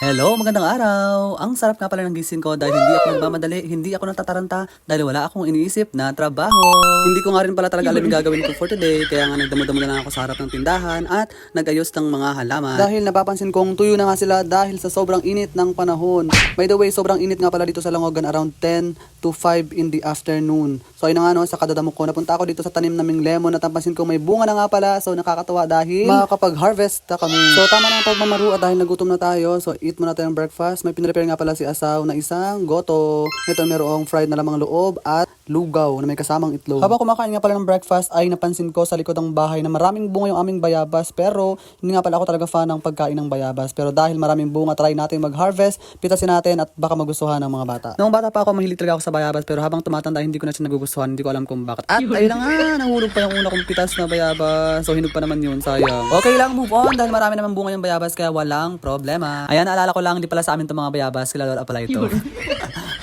Hello, magandang araw! Ang sarap nga pala ng gising ko dahil hindi ako nagmamadali, hindi ako natataranta dahil wala akong iniisip na trabaho. Hindi ko nga rin pala talaga alam yung gagawin ko for today, kaya nga nagdamo-damo na lang ako sa harap ng tindahan at nagayos ng mga halaman. Dahil napapansin kong tuyo na nga sila dahil sa sobrang init ng panahon. By the way, sobrang init nga pala dito sa Langogan around 10 to 5 in the afternoon. So ayun na nga no, sa kadadamo ko, napunta ako dito sa tanim naming lemon at napansin ko may bunga na nga pala, so nakakatawa dahil makakapag-harvest na kami. So tama na ang pagmamaru at dahil nagutom na tayo, so eat muna tayong breakfast. May pinrepare nga pala si Asaw na isang goto. Ito merong fried na lamang loob at lugaw na may kasamang itlog. Habang kumakain nga pala ng breakfast ay napansin ko sa likod ng bahay na maraming bunga yung aming bayabas, pero hindi nga pala ako talaga fan ng pagkain ng bayabas. Pero dahil maraming bunga, try natin mag-harvest, pitasin natin at baka magustuhan ng mga bata. Noong bata pa ako, mahilig talaga ako sa bayabas, pero habang tumatanda hindi ko na siya nagugustuhan, hindi ko alam kung bakit. At ayun na nga, nahulog pa yung una kong pitas na bayabas. So hinog pa naman yun, sayang. Okay lang, move on dahil marami naman bunga yung bayabas kaya walang problema. Ayan, naalala ko lang, hindi pala sa amin itong mga bayabas, kila Lola pala ito.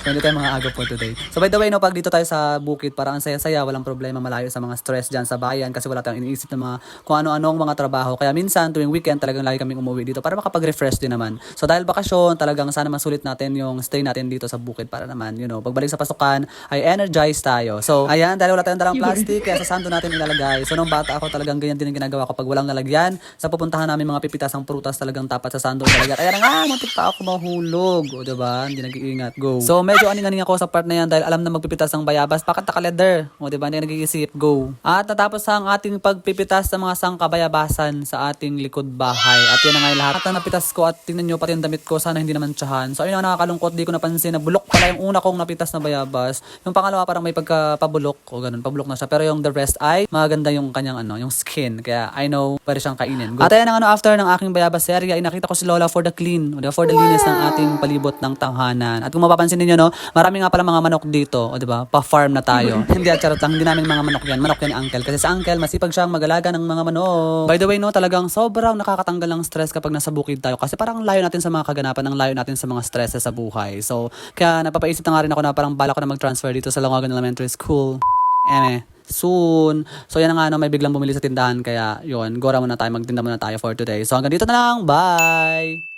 So hindi tayo mga agaw po today. So by the way, no, pag dito tayo sa bukid, parang ang saya-saya, walang problema, malayo sa mga stress dyan sa bayan kasi wala tayong iniisip ng mga kung ano-anong mga trabaho. Kaya minsan tuwing weekend talagang lagi kaming umuwi dito para makapag-refresh din naman. So dahil bakasyon, talagang sana masulit natin yung stay natin dito sa bukid para naman, you know, pagbalik sa pasukan ay energize tayo. So ayan, dahil wala tayong dalang plastic, kaya sa santo natin ilalagay. So nung bata ako talagang ganyan din ang ginagawa ko pag walang lalagyan. Sa pupuntahan namin mga pipitasang prutas talagang tapat sa santo ilalagay. Ayan nga, muntik pa ako mahulog. O diba? Hindi nag-iingat. Go. So medyo aning-aning ako sa part na yan dahil alam na magpipitas ng bayabas. Bakit naka-leather? O diba? Hindi nag-iisip. Go. At natapos ang ating pagpipitas ng mga sangkabayabasan sa ating likod bahay. At yan na nga yung lahat. At ang napitas ko at tingnan nyo pati yung damit ko. Sana hindi naman tsahan. So ayun ang nakakalungkot. Di ko napansin na bulok pala yung una kong napitas na bayabas. Yung pangalawa parang may pagka-pabulok. O ganun. Pabulok na siya. Pero yung the rest ay maganda yung kanyang ano, yung skin. Kaya I know pwede siyang kainin. Go. At ayan ang ano, after ng aking bayabas serya, ay nakita ko si Lola for the clean. O diba? For the linis ng ating palibot ng tanghanan. At kung mapapansin niyo no, marami nga pala mga manok dito, o diba? Pa-farm na tayo. Hindi at charot lang, hindi namin mga manok yan. Manok yan ni Uncle. Kasi sa Uncle, masipag siyang mag-alaga ng mga manok. By the way, no, talagang sobrang nakakatanggal ng stress kapag nasa bukid tayo. Kasi parang layo natin sa mga kaganapan, ang layo natin sa mga stresses sa buhay. So, kaya napapaisip na nga rin ako na parang bala ko na mag-transfer dito sa Langogan Elementary School. Soon. So yan na nga, no, may biglang bumili sa tindahan. Kaya yun, gora muna tayo, magtinda muna tayo for today. So hanggang dito na lang. Bye!